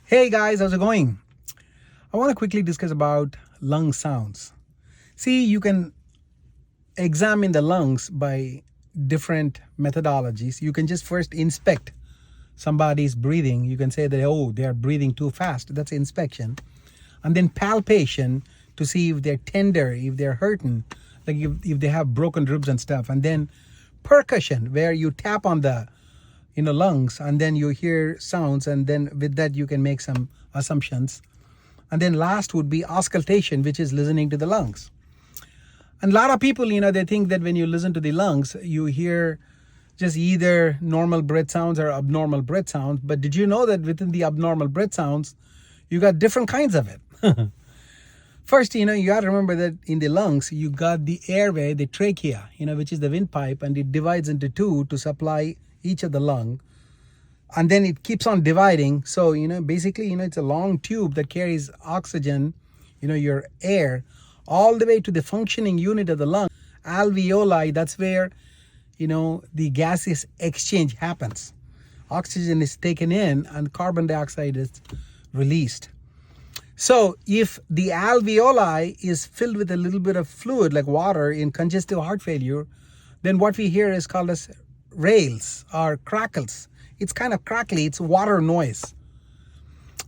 Hey guys, how's it going? I want to quickly discuss about lung sounds. See, you can examine the lungs by different methodologies. You can just first inspect somebody's breathing. You can say that, oh, they are breathing too fast. That's inspection. And then palpation to see if they're tender, if they're hurting, like if they have broken ribs and stuff. And then percussion, where you tap on the lungs, and then you hear sounds, and then with that you can make some assumptions. And then last would be auscultation, which is listening to the lungs. And a lot of people, they think that when you listen to the lungs, you hear just either normal breath sounds or abnormal breath sounds. But did you know that within the abnormal breath sounds, you got different kinds of it? First, you got to remember that in the lungs, you got the airway, the trachea, which is the windpipe, and it divides into two to supply each of the lung. And then it keeps on dividing. So, basically, it's a long tube that carries oxygen, your air, all the way to the functioning unit of the lung, alveoli. That's where, the gaseous exchange happens. Oxygen is taken in and carbon dioxide is released. So if the alveoli is filled with a little bit of fluid like water in congestive heart failure, then what we hear is called as rails or crackles. It's kind of crackly, it's water noise.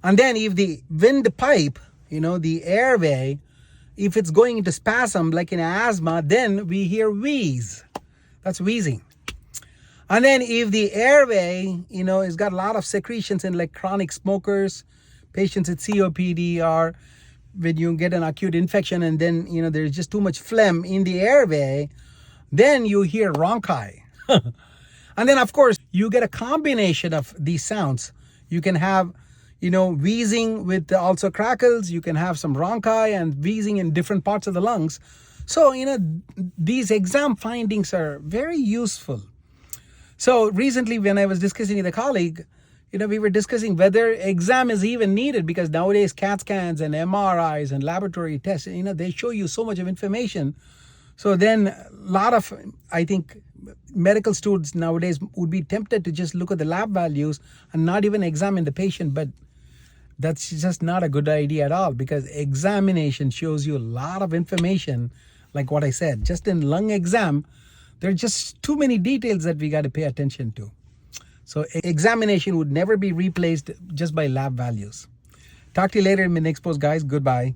And then if the windpipe, the airway, if it's going into spasm like in asthma, then we hear wheeze. That's wheezing. And then if the airway, has got a lot of secretions in, like chronic smokers, patients with COPD, or when you get an acute infection and then, there's just too much phlegm in the airway, then you hear Rhonchi. And then, of course, you get a combination of these sounds. You can have, wheezing with also crackles. You can have some Rhonchi and wheezing in different parts of the lungs. So, these exam findings are very useful. So recently when I was discussing with a colleague, we were discussing whether exam is even needed, because nowadays CAT scans and MRIs and laboratory tests, they show you so much of information. So then a lot of, I think, medical students nowadays would be tempted to just look at the lab values and not even examine the patient. But that's just not a good idea at all, because examination shows you a lot of information. Like what I said, just in lung exam, there are just too many details that we got to pay attention to. So examination would never be replaced just by lab values. Talk to you later in my next post, guys. Goodbye.